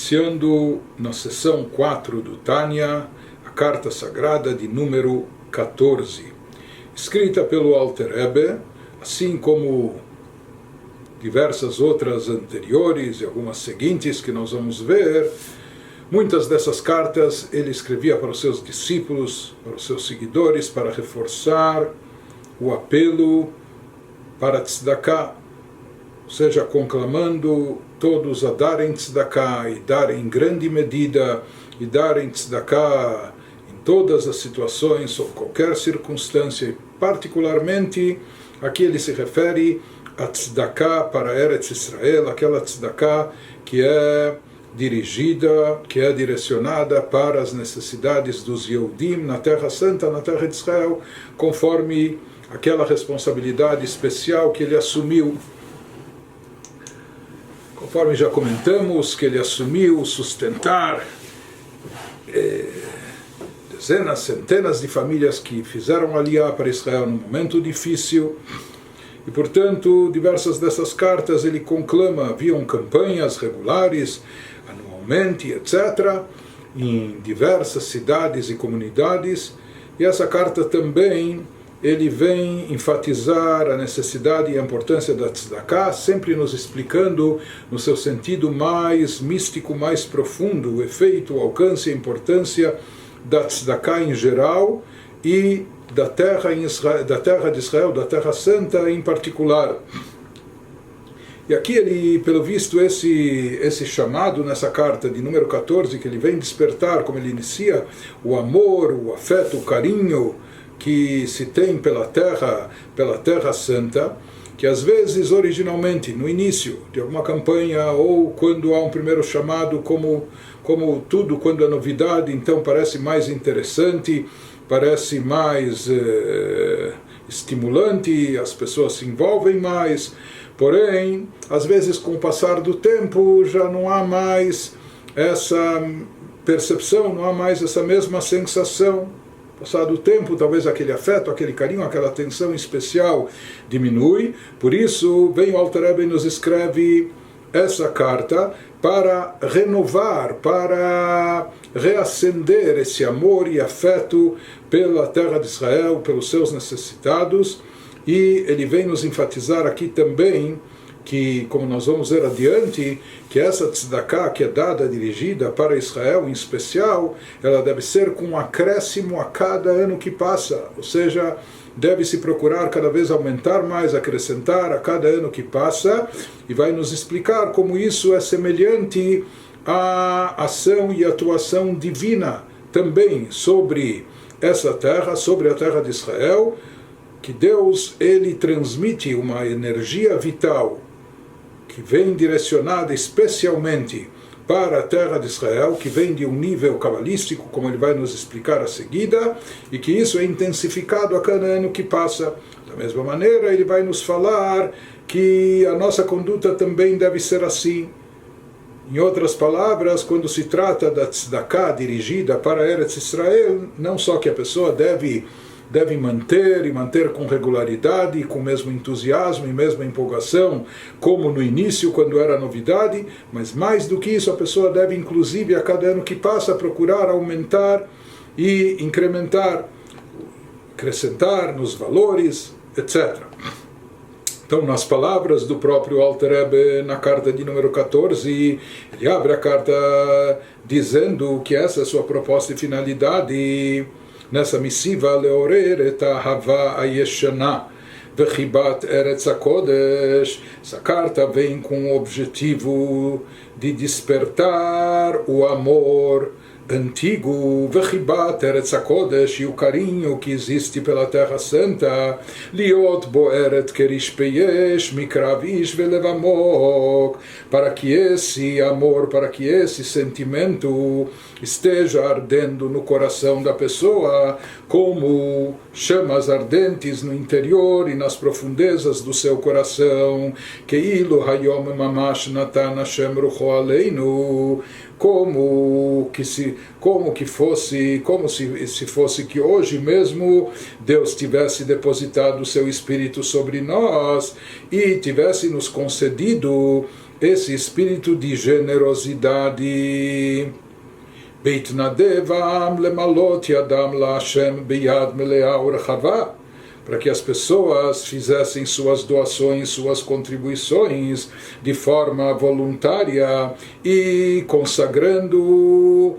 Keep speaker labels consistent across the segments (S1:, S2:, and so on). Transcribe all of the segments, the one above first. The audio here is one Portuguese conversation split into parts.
S1: iniciando na seção 4 do Tânia, a carta sagrada de número 14, escrita pelo Alter Rebbe, assim como diversas outras anteriores e algumas seguintes que nós vamos ver. Muitas dessas cartas ele escrevia para os seus discípulos, para os seus seguidores, para reforçar o apelo para tzedakah, ou seja, conclamando todos a darem tzedakah e darem em grande medida e darem tzedakah em todas as situações ou qualquer circunstância. E particularmente aqui ele se refere a tzedakah para Eretz Israel, aquela tzedakah que é dirigida, que é direcionada para as necessidades dos Yehudim na Terra Santa, na Terra de Israel, conforme aquela responsabilidade especial que ele assumiu. Conforme já comentamos, que ele assumiu sustentar dezenas, centenas de famílias que fizeram aliyah para Israel num momento difícil. E, portanto, diversas dessas cartas ele conclama, haviam campanhas regulares, anualmente, etc., em diversas cidades e comunidades. E essa carta também ele vem enfatizar a necessidade e a importância da tzedakah, sempre nos explicando no seu sentido mais místico, mais profundo, o efeito, o alcance e a importância da tzedakah em geral e da terra de Israel, da Terra Santa em particular. E aqui ele, pelo visto, esse chamado nessa carta de número 14, que ele vem despertar, como ele inicia, o amor, o afeto, o carinho que se tem pela Terra Santa, que às vezes, originalmente, no início de alguma campanha, ou quando há um primeiro chamado, como tudo, quando é novidade, então parece mais interessante, parece mais estimulante, as pessoas se envolvem mais. Porém, às vezes, com o passar do tempo, já não há mais essa percepção, não há mais essa mesma sensação. Passado o tempo, talvez aquele afeto, aquele carinho, aquela atenção especial diminui. Por isso, vem o Alter Rebbe e nos escreve essa carta para renovar, para reacender esse amor e afeto pela terra de Israel, pelos seus necessitados. E ele vem nos enfatizar aqui também que, como nós vamos ver adiante, que essa tzedakah que é dada, dirigida para Israel em especial, ela deve ser com um acréscimo a cada ano que passa, ou seja, deve-se procurar cada vez aumentar mais, acrescentar a cada ano que passa, e vai nos explicar como isso é semelhante à ação e atuação divina também sobre essa terra, sobre a terra de Israel, que Deus ele transmite uma energia vital que vem direcionada especialmente para a terra de Israel, que vem de um nível cabalístico, como ele vai nos explicar a seguida, e que isso é intensificado a cada ano que passa. Da mesma maneira, ele vai nos falar que a nossa conduta também deve ser assim. Em outras palavras, quando se trata da tzedakah dirigida para Eretz Israel, não só que a pessoa deve manter com regularidade, com o mesmo entusiasmo e mesma empolgação, como no início, quando era novidade, mas mais do que isso, a pessoa deve, inclusive, a cada ano que passa, procurar aumentar e incrementar, acrescentar nos valores, etc. Então, nas palavras do próprio Alter Rebbe, na carta de número 14, ele abre a carta dizendo que essa é a sua proposta e finalidade nessa missiva, leorer et ahava ayeshana vechibat eretz hakodesh. Essa carta vem com o objetivo de despertar o amor antigo, vechibat eretz hakodesh, e o carinho que existe pela Terra Santa, liot boeret kerish peyesh mikrav ish velev amok, para que esse amor, para que esse sentimento esteja ardendo no coração da pessoa, como chamas ardentes no interior e nas profundezas do seu coração, keilu hayom mamash natan Hashem rucho aleinu, como se fosse que hoje mesmo Deus tivesse depositado o seu Espírito sobre nós e tivesse nos concedido esse espírito de generosidade. Beitnadev am lemalot yadam la Hashem beyad melea urchavá, para que as pessoas fizessem suas doações, suas contribuições de forma voluntária e consagrando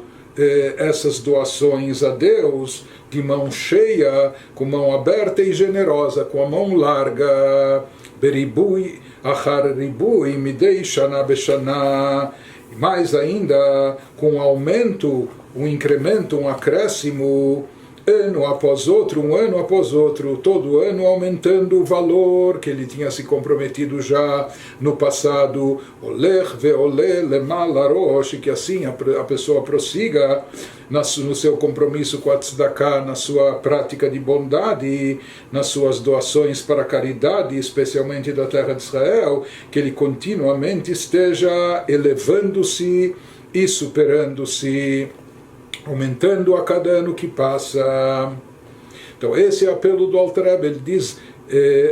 S1: essas doações a Deus de mão cheia, com mão aberta e generosa, com a mão larga. Beribui achar ribui midei shana beshana, e mais ainda com aumento, um incremento, um acréscimo, ano após outro, um ano após outro, todo ano aumentando o valor que ele tinha se comprometido já no passado. Olech ve'oleh lemal harosh, que assim a pessoa prossiga no seu compromisso com a tzedakah, na sua prática de bondade, nas suas doações para a caridade, especialmente da terra de Israel, que ele continuamente esteja elevando-se e superando-se, aumentando a cada ano que passa. Então esse é o apelo do Alter Rebbe. Ele diz,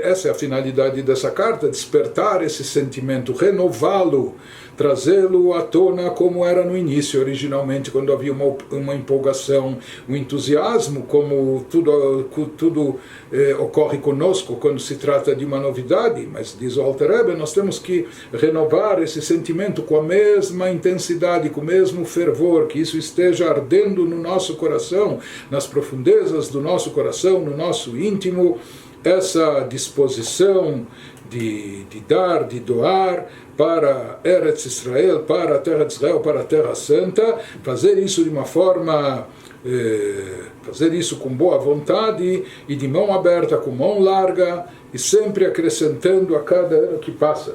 S1: essa é a finalidade dessa carta, despertar esse sentimento, renová-lo, trazê-lo à tona como era no início, originalmente, quando havia uma empolgação, um entusiasmo, como tudo ocorre conosco quando se trata de uma novidade. Mas diz o Alter Rebbe, nós temos que renovar esse sentimento com a mesma intensidade, com o mesmo fervor, que isso esteja ardendo no nosso coração, nas profundezas do nosso coração, no nosso íntimo, essa disposição de dar, de doar para Eretz Israel, para a terra de Israel, para a terra santa, fazer isso de uma forma, fazer isso com boa vontade e de mão aberta, com mão larga, e sempre acrescentando a cada ano que passa.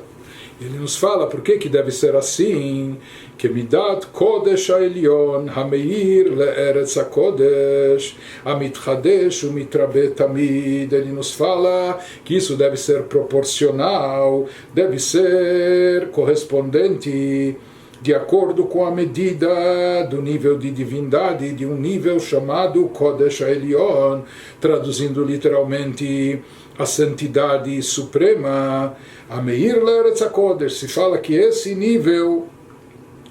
S1: Ele nos fala por que deve ser assim, que midat kodesh ha'elyon hameir le'eretz ha'kodesh amitchadesh umitrabe tamid. Ele nos fala que isso deve ser proporcional, deve ser correspondente, de acordo com a medida do nível de divindade, de um nível chamado Kodesh ha'elyon, traduzindo literalmente a santidade suprema. Ameir le'eretz ha'kodesh, se fala que esse nível,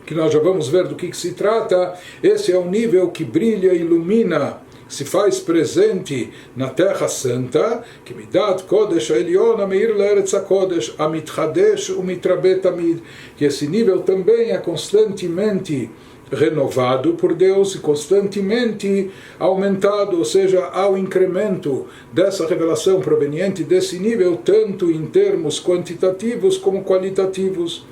S1: que nós já vamos ver do que se trata, esse é o nível que brilha e ilumina, se faz presente na Terra Santa, que midat kodesh ha'elyon ameir le'eretz ha'kodesh amitchadesh umitrabe tamid, que esse nível também é constantemente renovado por Deus e constantemente aumentado, ou seja, há o incremento dessa revelação proveniente desse nível, tanto em termos quantitativos como qualitativos.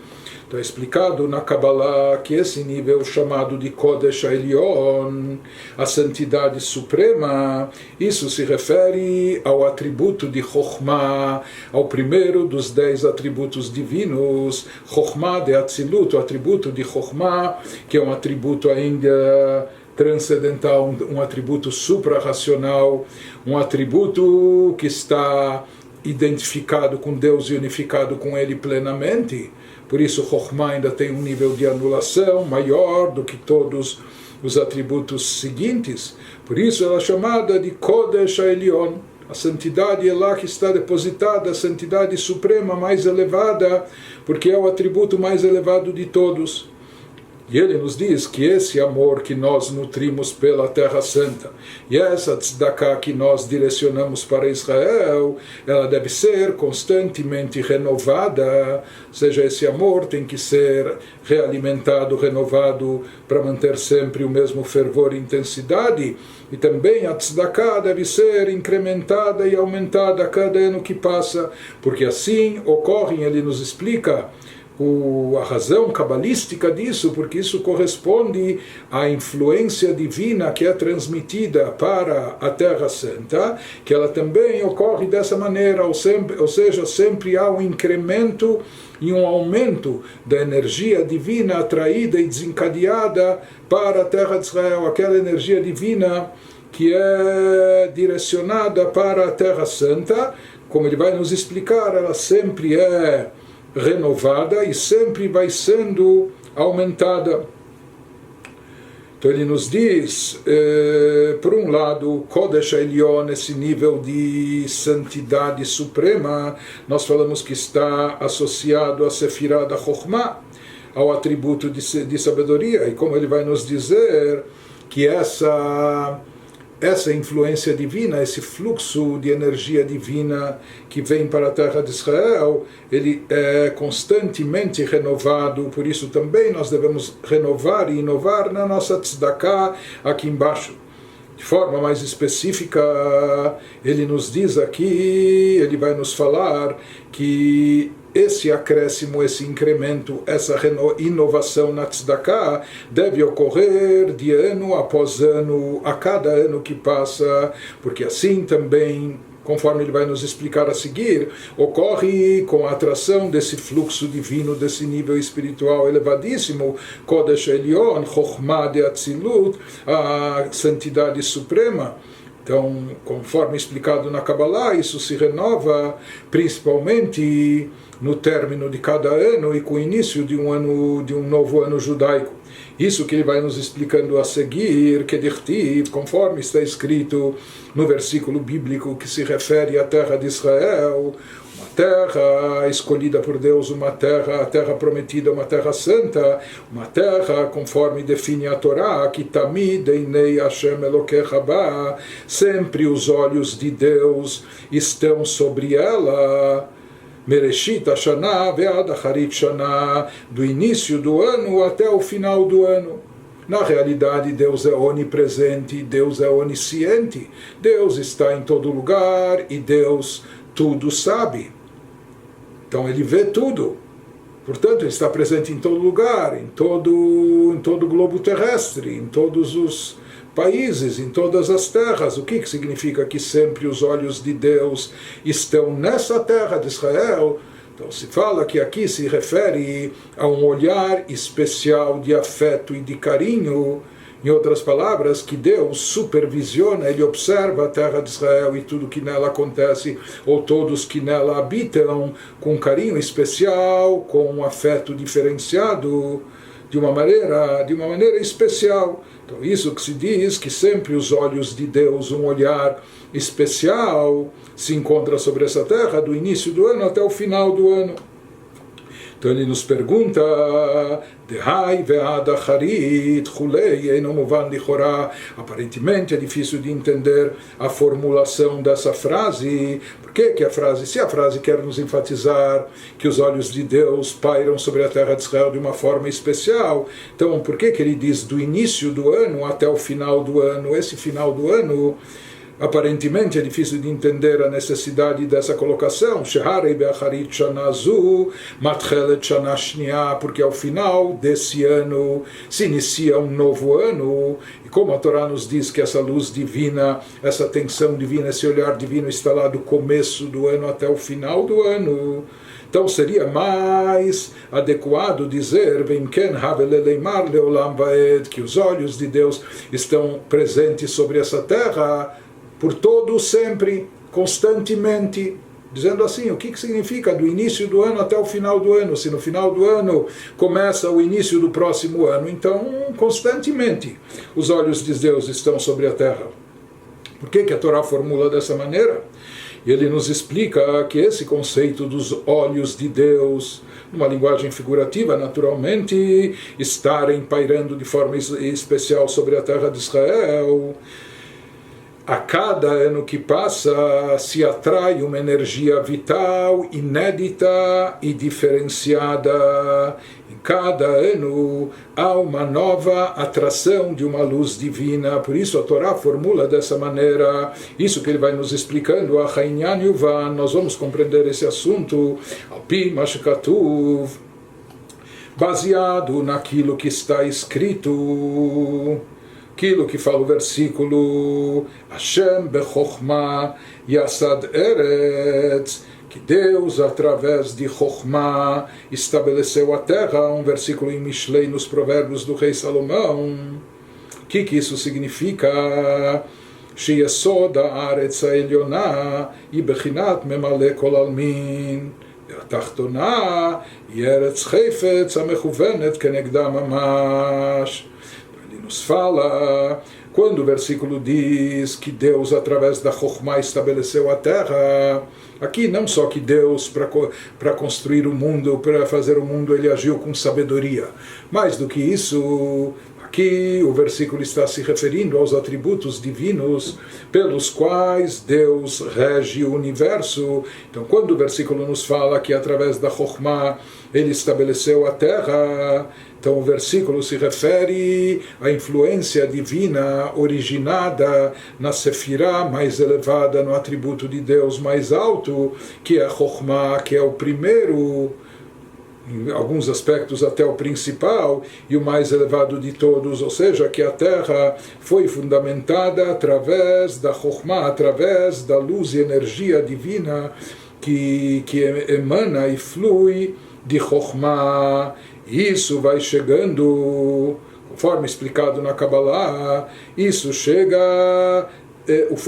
S1: Está explicado na Kabbalah que esse nível chamado de Kodesh ha'elyon, a santidade suprema, isso se refere ao atributo de Chokhmah, ao primeiro dos 10 atributos divinos, Chokhmah de Atzilut, o atributo de Chokhmah, que é um atributo ainda transcendental, um atributo suprarracional, um atributo que está identificado com Deus e unificado com Ele plenamente. Por isso, Chokhmah ainda tem um nível de anulação maior do que todos os atributos seguintes. Por isso, ela é chamada de Kodesh ha'elyon. A santidade é lá que está depositada, a santidade suprema mais elevada, porque é o atributo mais elevado de todos. E ele nos diz que esse amor que nós nutrimos pela Terra Santa e essa tzedakah que nós direcionamos para Israel, ela deve ser constantemente renovada, ou seja, esse amor tem que ser realimentado, renovado, para manter sempre o mesmo fervor e intensidade. E também a tzedakah deve ser incrementada e aumentada a cada ano que passa, porque assim ocorre, ele nos explica, a razão cabalística disso, porque isso corresponde à influência divina que é transmitida para a Terra Santa, que ela também ocorre dessa maneira, ou seja, sempre há um incremento e um aumento da energia divina atraída e desencadeada para a Terra de Israel, aquela energia divina que é direcionada para a Terra Santa, como ele vai nos explicar, ela sempre é renovada e sempre vai sendo aumentada. Então ele nos diz, por um lado, Kodesh Elyon, esse nível de santidade suprema, nós falamos que está associado a Sefirah da Chokhmah, ao atributo de sabedoria, e como ele vai nos dizer que essa influência divina, esse fluxo de energia divina que vem para a terra de Israel, ele é constantemente renovado, por isso também nós devemos renovar e inovar na nossa tzedakah aqui embaixo. De forma mais específica, ele nos diz aqui, ele vai nos falar que esse acréscimo, esse incremento, essa inovação na tzedakah deve ocorrer de ano após ano, a cada ano que passa, porque assim também, conforme ele vai nos explicar a seguir, ocorre com a atração desse fluxo divino, desse nível espiritual elevadíssimo, Kodesh Elyon, Chokhmah de Atzilut, a santidade suprema. Então, conforme explicado na Kabbalah, isso se renova principalmente no término de cada ano e com o início de um novo ano judaico. Isso que ele vai nos explicando a seguir, conforme está escrito no versículo bíblico que se refere à terra de Israel, uma terra escolhida por Deus, a terra prometida, uma terra santa, uma terra, conforme define a Torá, que tamid einei Hashem Elokecha ba, sempre os olhos de Deus estão sobre ela, Mereshit Hashanah ve'ad Acharit Shana, do início do ano até o final do ano. Na realidade, Deus é onipresente, Deus é onisciente, Deus está em todo lugar e Deus tudo sabe. Então ele vê tudo. Portanto, ele está presente em todo lugar, em todo o globo terrestre, em todos os países, em todas as terras. O que significa que sempre os olhos de Deus estão nessa terra de Israel? Então se fala que aqui se refere a um olhar especial de afeto e de carinho. Em outras palavras, que Deus supervisiona, Ele observa a terra de Israel e tudo que nela acontece, ou todos que nela habitam, com carinho especial, com um afeto diferenciado, de uma maneira especial. Então isso que se diz, que sempre os olhos de Deus, um olhar especial, se encontra sobre essa terra, do início do ano até o final do ano. Então ele nos pergunta, aparentemente é difícil de entender a formulação dessa frase. Por que a frase, se a frase quer nos enfatizar que os olhos de Deus pairam sobre a terra de Israel de uma forma especial, então por que ele diz do início do ano até o final do ano? Esse final do ano, aparentemente é difícil de entender a necessidade dessa colocação, porque ao final desse ano se inicia um novo ano, e como a Torá nos diz que essa luz divina, essa tensão divina, esse olhar divino está lá do começo do ano até o final do ano, então seria mais adequado dizer que os olhos de Deus estão presentes sobre essa terra por todo sempre, constantemente, dizendo assim, o que significa do início do ano até o final do ano? Se no final do ano começa o início do próximo ano, então constantemente os olhos de Deus estão sobre a terra. Por que a Torá formula dessa maneira? E ele nos explica que esse conceito dos olhos de Deus, numa linguagem figurativa, naturalmente, estarem pairando de forma especial sobre a terra de Israel, a cada ano que passa se atrai uma energia vital, inédita e diferenciada. Em cada ano há uma nova atração de uma luz divina. Por isso a Torá formula dessa maneira. Isso que ele vai nos explicando, a Hainyan Yuvan, nós vamos compreender esse assunto, Alpi Mashkatuv, baseado naquilo que está escrito. Aquilo que fala o versículo Hashem bechokhmah yasad eretz, que Deus através de Chokhmah estabeleceu a terra, um versículo em Mishlei nos provérbios do rei Salomão. O que isso significa? Sheyesod haaretz ha'elyonah היא בחינת ממלא כל עלמין, התחתונה היא ארץ חפץ המכוונת כנגדה ממש. nos fala, quando o versículo diz que Deus, através da Chokhmah, estabeleceu a terra, aqui não só que Deus, para construir o mundo, para fazer o mundo, ele agiu com sabedoria. Mais do que isso, aqui o versículo está se referindo aos atributos divinos pelos quais Deus rege o universo. Então, quando o versículo nos fala que através da Chokhmah ele estabeleceu a terra, então o versículo se refere à influência divina originada na Sefirah mais elevada, no atributo de Deus mais alto, que é a Chokhmah, que é o primeiro, em alguns aspectos até o principal e o mais elevado de todos, ou seja, que a Terra foi fundamentada através da Chokhmah, através da luz e energia divina que emana e flui de Chokhmah. Isso vai chegando, conforme explicado na Kabbalah, isso chega,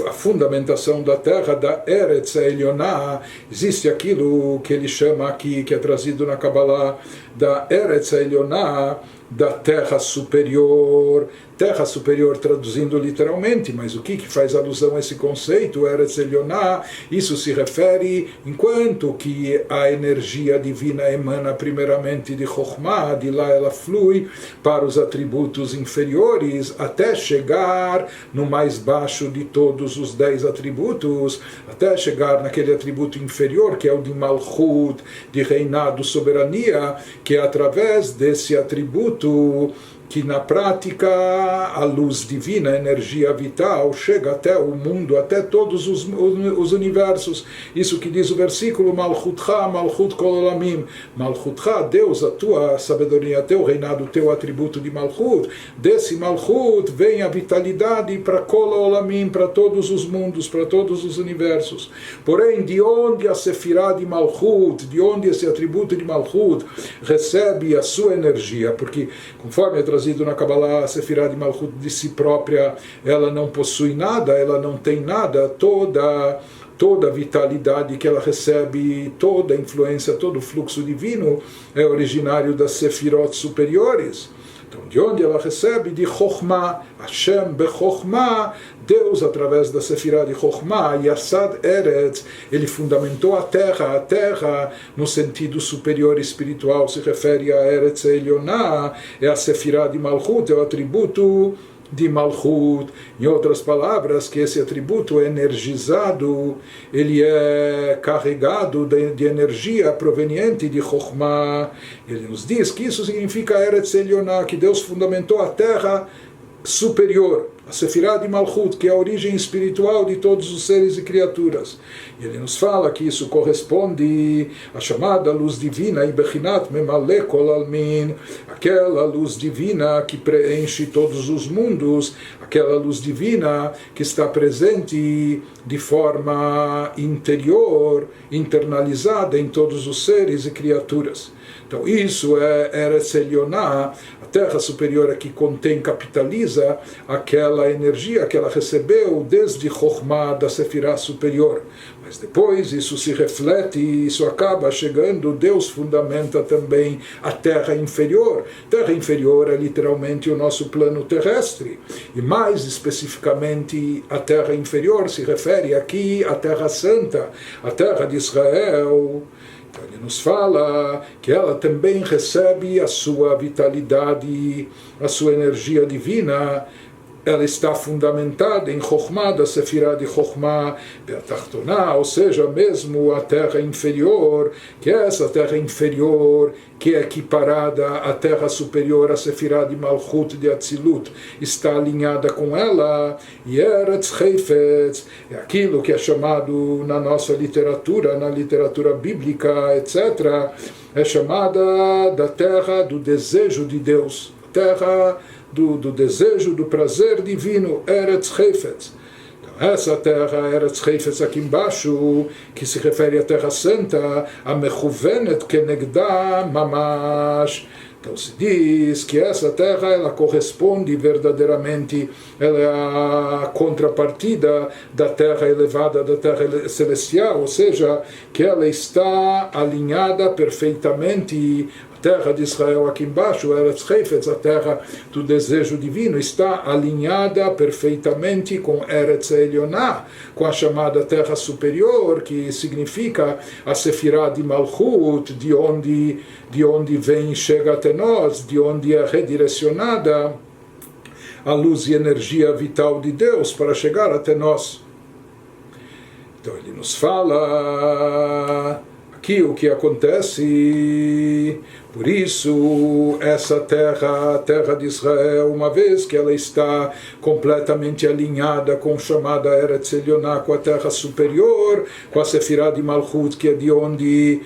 S1: a fundamentação da terra, da Eretz Elionah, existe aquilo que ele chama aqui, que é trazido na Kabbalah, da Eretz Elionah, da terra superior traduzindo literalmente, mas o que faz alusão a esse conceito, Eretz Elionah? Isso se refere, enquanto que a energia divina emana primeiramente de Chokhmah, de lá ela flui para os atributos inferiores, até chegar no mais baixo de todos os 10 atributos, até chegar naquele atributo inferior, que é o de Malchut, de reinado, soberania, que é através desse atributo que na prática a luz divina, a energia vital, chega até o mundo, até todos os universos. Isso que diz o versículo, Malchutcha, Malchut Kol Olamim. Malchutcha, Deus, a tua sabedoria, teu reinado, teu atributo de Malchut. Desse Malchut vem a vitalidade para Kol Olamim, para todos os mundos, para todos os universos. Porém, de onde a Sefirah de Malchut, de onde esse atributo de Malchut recebe a sua energia? Porque, conforme é trazido na Kabbalah, a Sefirah de Malchut de si própria, ela não possui nada, ela não tem nada, toda a vitalidade que ela recebe, toda a influência, todo o fluxo divino é originário das Sefirot superiores. Então, de onde ela recebe? De Chokhmah, Hashem beChokhmah, Deus, através da Sefirah de Chokhmah, Yassad Eretz, ele fundamentou a terra no sentido superior espiritual, se refere a Eretz Elionah, é a Sefirah de Malchut, é o atributo de Malchut. Em outras palavras, que esse atributo é energizado, ele é carregado de energia proveniente de Chokhmah. Ele nos diz que isso significa Eretz Elionah, que Deus fundamentou a terra superior, a Sefirah de Malchut, que é a origem espiritual de todos os seres e criaturas. E ele nos fala que isso corresponde à chamada luz divina, Ibechinat Memale Kol Almin, aquela luz divina que preenche todos os mundos, aquela luz divina que está presente de forma interior, internalizada em todos os seres e criaturas. Então isso é Eretz Elionah, a terra superior que contém, capitaliza aquela energia que ela recebeu desde Chokhmah, da Sefirah superior. Mas depois isso se reflete, isso acaba chegando, Deus fundamenta também a terra inferior. Terra inferior é literalmente o nosso plano terrestre. E mais especificamente a terra inferior se refere aqui à Terra Santa, a terra de Israel. Então ele nos fala que ela também recebe a sua vitalidade, a sua energia divina. Ela está fundamentada em Chokhmah, da Sefirah de Chokhmah, Be'atachtoná, ou seja, mesmo a terra inferior, que é essa terra inferior, que é equiparada à terra superior, a Sefirah de Malchut, de Atzilut, está alinhada com ela, e Eretz Heifetz, é aquilo que é chamado na nossa literatura, na literatura bíblica, etc., é chamada da terra do desejo de Deus, terra do desejo, do prazer divino, Eretz Heifetz. Então, essa terra, Eretz Heifetz, aqui embaixo, que se refere à Terra Santa, a Mechuvenet Kenegda Mamash. Então se diz que essa terra, ela corresponde verdadeiramente, ela é a contrapartida da terra elevada, da terra celestial, ou seja, que ela está alinhada perfeitamente, terra de Israel aqui embaixo, Eretz Heifetz, a terra do desejo divino, está alinhada perfeitamente com Eretz Elioná, com a chamada terra superior, que significa a Sefirá de Malchut, de onde vem e chega até nós, de onde é redirecionada a luz e energia vital de Deus para chegar até nós. Então ele nos fala aqui o que acontece. Por isso, essa terra, a terra de Israel, uma vez que ela está completamente alinhada com a chamada Eretz Elioná, com a terra superior, com a Sefirá de Malchut, que é de onde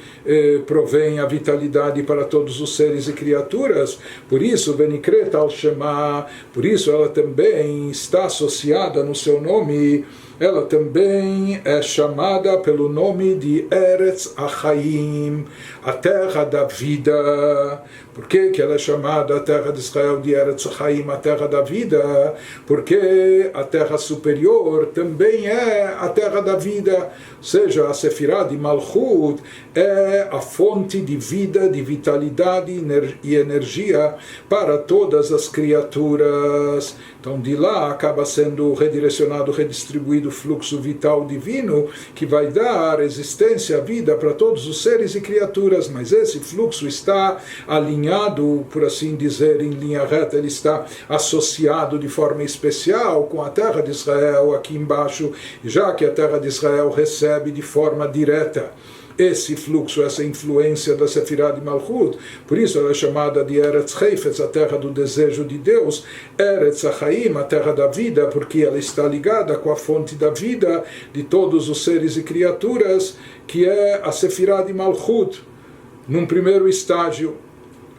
S1: provém a vitalidade para todos os seres e criaturas, por isso, Venikret al-Shema, por isso ela também está associada no seu nome, ela também é chamada pelo nome de Eretz Achaim, a terra da vida. Por que ela é chamada a terra de Israel de Eretz Achaim, a terra da vida? Porque a terra superior também é a terra da vida, ou seja, a Sefirá de Malchut é a fonte de vida, de vitalidade e energia para todas as criaturas. Então de lá acaba sendo redirecionado, redistribuído o fluxo vital divino que vai dar existência, vida para todos os seres e criaturas, mas esse fluxo está alinhado, por assim dizer, em linha reta, ele está associado de forma especial com a terra de Israel aqui embaixo, já que a terra de Israel recebe de forma direta esse fluxo, essa influência da Sefirá de Malchut. Por isso ela é chamada de Eretz Heifetz, a terra do desejo de Deus, Eretz Achaim, a terra da vida, porque ela está ligada com a fonte da vida de todos os seres e criaturas, que é a Sefirá de Malchut. Num primeiro estágio,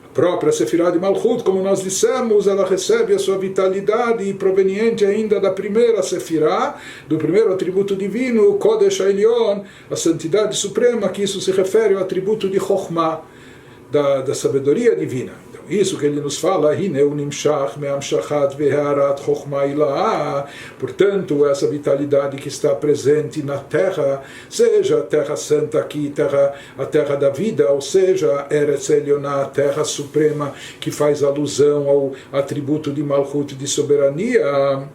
S1: a própria Sefirá de Malchut, como nós dissemos, ela recebe a sua vitalidade proveniente ainda da primeira Sefirá, do primeiro atributo divino, Kodesh Elyon, a santidade suprema, que isso se refere ao atributo de Chokhmah, da sabedoria divina. Então, isso que ele nos fala, portanto, essa vitalidade que está presente na terra, seja a terra santa aqui, a terra da vida, ou seja, Eretz Elioná, a terra suprema, que faz alusão ao atributo de Malchut, de soberania.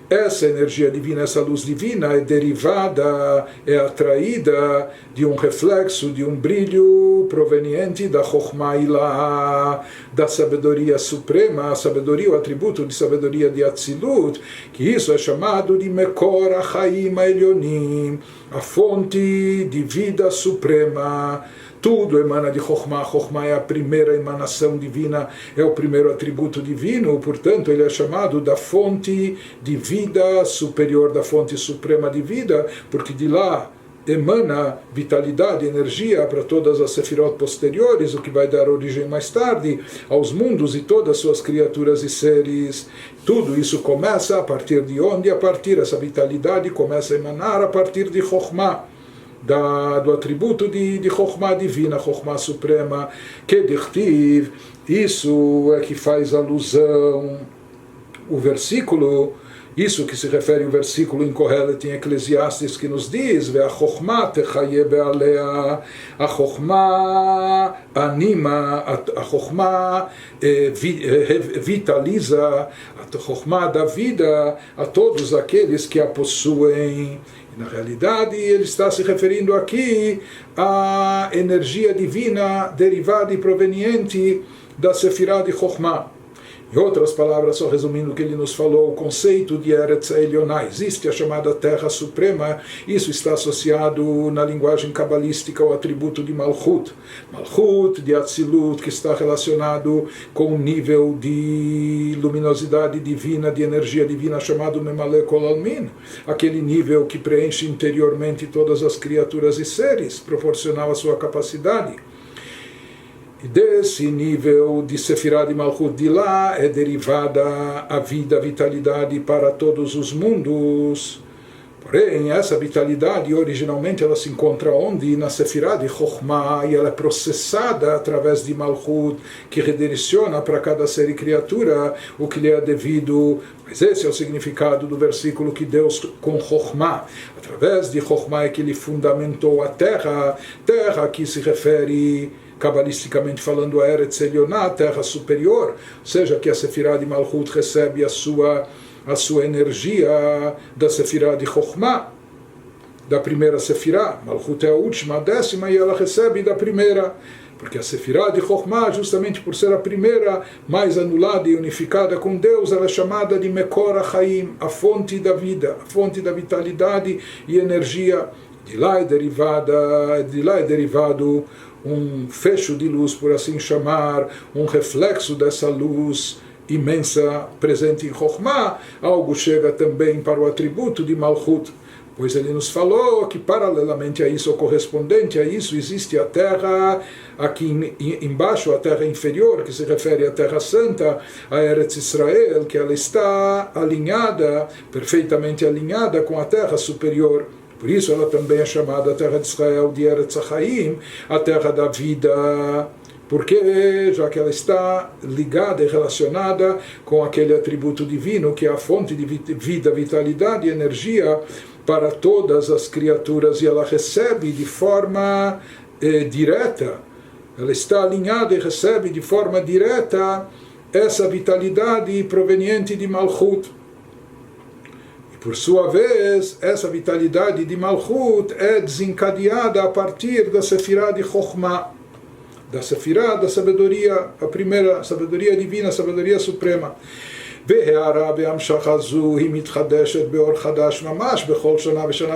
S1: Essa energia divina, essa luz divina é derivada, é atraída de um reflexo, de um brilho proveniente da Chokhmah Ilá, da sabedoria suprema, a sabedoria, o atributo de sabedoria de Atzilut, que isso é chamado de Mekor HaChaim Elyonim, a fonte de vida suprema. Tudo emana de Chokhmah. Chokhmah é a primeira emanação divina, é o primeiro atributo divino, portanto ele é chamado da fonte de vida superior, da fonte suprema de vida, porque de lá emana vitalidade, energia para todas as sefirot posteriores, o que vai dar origem mais tarde aos mundos e todas as suas criaturas e seres. Tudo isso começa a partir de onde? A partir, essa vitalidade começa a emanar a partir de Chokhmah, do atributo de Chokhmah divina, Chokhmah suprema, que dichtiv, isso é que faz alusão o versículo, isso que se refere ao versículo em Kohelet, em Eclesiastes, que nos diz: Ve a Chokhmah techaye be'alea, a Chokhmah anima, a Chokhmah vitaliza, a Chokhmah da vida a todos aqueles que a possuem. Na realidade, ele está se referindo aqui à energia divina derivada e proveniente da Sefirá de Chokhmah. Em outras palavras, só resumindo o que ele nos falou, o conceito de Eretz Elioná, existe a chamada Terra Suprema, isso está associado na linguagem cabalística ao atributo de Malchut. Malchut, de Atzilut, que está relacionado com o nível de luminosidade divina, de energia divina, chamado Memale Kol Almin, aquele nível que preenche interiormente todas as criaturas e seres, proporcional à sua capacidade. E desse nível de Sefirá de Malchut de lá é derivada a vida, a vitalidade para todos os mundos. Porém, essa vitalidade, originalmente, ela se encontra onde? Na Sefirá de Chokhmah, e ela é processada através de Malchut, que redireciona para cada ser e criatura o que lhe é devido. Mas esse é o significado do versículo que Deus, com Chokhmah, através de Chokhmah é que ele fundamentou a terra que se refere cabalisticamente falando, a Eretz Elioná, a terra superior, ou seja, que a Sefirah de Malchut recebe a sua energia da Sefirah de Chokhmah, da primeira Sefirah. Malchut é a última, a 10ª, e ela recebe da primeira, porque a Sefirah de Chokhmah, justamente por ser a primeira, mais anulada e unificada com Deus, ela é chamada de Mekor HaChaim, a fonte da vida, a fonte da vitalidade e energia. De lá é derivado um fecho de luz, por assim chamar, um reflexo dessa luz imensa presente em Chokhmah. Algo chega também para o atributo de Malchut, pois ele nos falou que paralelamente a isso, ou correspondente a isso, existe a terra aqui embaixo, a terra inferior, que se refere à Terra Santa, a Eretz Israel, que ela está alinhada, perfeitamente alinhada com a terra superior. Por isso ela também é chamada a terra de Israel de Eretz HaChaim, a terra da vida, porque já que ela está ligada e relacionada com aquele atributo divino que é a fonte de vida, vitalidade e energia para todas as criaturas, e ela recebe de forma direta, ela está alinhada e recebe de forma direta essa vitalidade proveniente de Malchut. Por sua vez, essa vitalidade de Malchut é desencadeada a partir da Sefirah de Chokhmah, da Sefirah da sabedoria, a primeira sabedoria divina, a sabedoria suprema.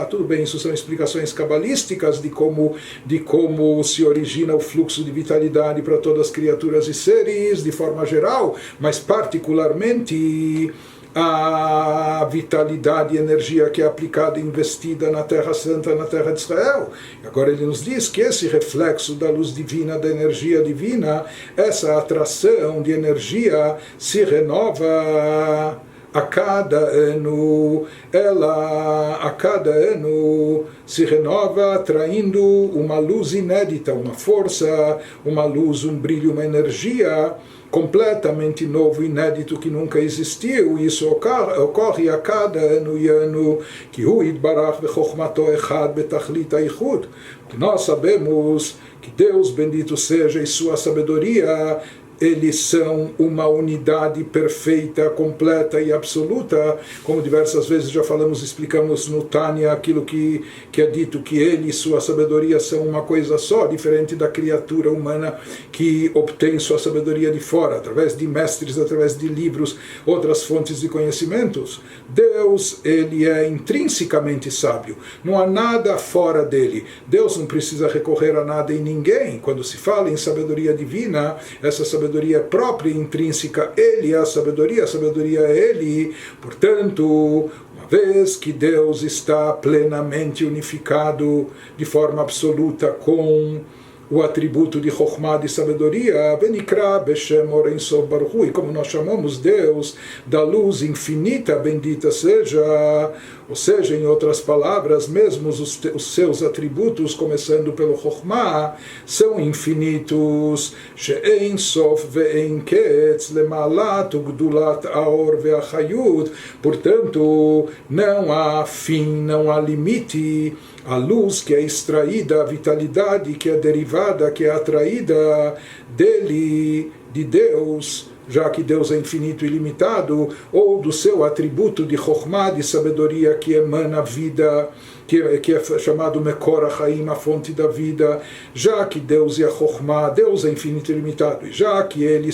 S1: Tudo bem, isso são explicações cabalísticas de como se origina o fluxo de vitalidade para todas as criaturas e seres de forma geral, mas particularmente a vitalidade e energia que é aplicada e investida na Terra Santa, na Terra de Israel. E agora ele nos diz que esse reflexo da luz divina, da energia divina, essa atração de energia se renova a cada ano, ela a cada ano se renova atraindo uma luz inédita, uma força, uma luz, um brilho, uma energia completamente novo, inédito, que nunca existiu. Isso ocorre a cada ano e ano. Que nós sabemos que Deus, bendito seja, e sua sabedoria, eles são uma unidade perfeita, completa e absoluta, como diversas vezes já falamos, explicamos no Tânia aquilo que é dito, que ele e sua sabedoria são uma coisa só, diferente da criatura humana que obtém sua sabedoria de fora, através de mestres, através de livros, outras fontes de conhecimentos. Deus, ele é intrinsecamente sábio, não há nada fora dele. Deus não precisa recorrer a nada e ninguém. Quando se fala em sabedoria divina, essa sabedoria própria e intrínseca, ele é a sabedoria é ele. Portanto, uma vez que Deus está plenamente unificado de forma absoluta com o atributo de Chokhmah, de sabedoria, Benikra Beshem Oren Sof Baruch Hu, e como nós chamamos Deus da luz infinita, bendita seja, ou seja, em outras palavras, mesmo os seus atributos, começando pelo Chokhmah, são infinitos. She'ein Sof ve'ein Ketz lemalat ugdulat aor ve'achayut. Portanto, não há fim, não há limite. A luz que é extraída, a vitalidade que é derivada, que é atraída dele, de Deus, já que Deus é infinito e ilimitado, ou do seu atributo de Chokhmah, de sabedoria, que emana vida, que é chamado Mekor HaChaim, a fonte da vida, já que Deus é a Chokhmah, Deus é infinito e ilimitado, e já que ele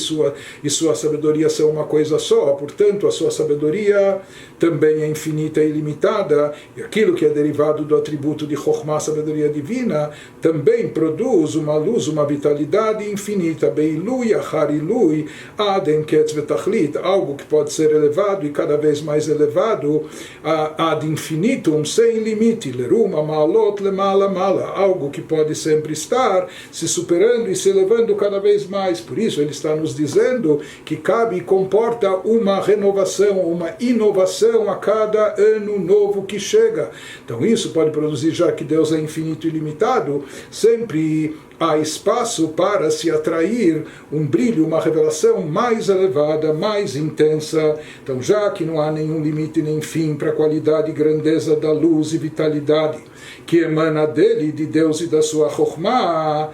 S1: e sua sabedoria são uma coisa só, portanto a sua sabedoria também é infinita e ilimitada, e aquilo que é derivado do atributo de Chokhmah, sabedoria divina, também produz uma luz, uma vitalidade infinita, Beilui Achar Ilui Aden Ketz Vetachlit, algo que pode ser elevado e cada vez mais elevado ad infinitum, sem limite, Leruma Maalot Lemala Mala, algo que pode sempre estar se superando e se elevando cada vez mais. Por isso ele está nos dizendo que cabe e comporta uma renovação, uma inovação a cada ano novo que chega. Então isso pode produzir, já que Deus é infinito e ilimitado, sempre há espaço para se atrair um brilho, uma revelação mais elevada, mais intensa. Então, já que não há nenhum limite nem fim para a qualidade e grandeza da luz e vitalidade que emana dele, de Deus e da sua Chokhmah,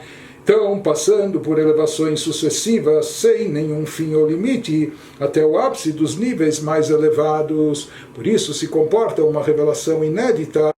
S1: então passando por elevações sucessivas, sem nenhum fim ou limite, até o ápice dos níveis mais elevados. Por isso se comporta uma revelação inédita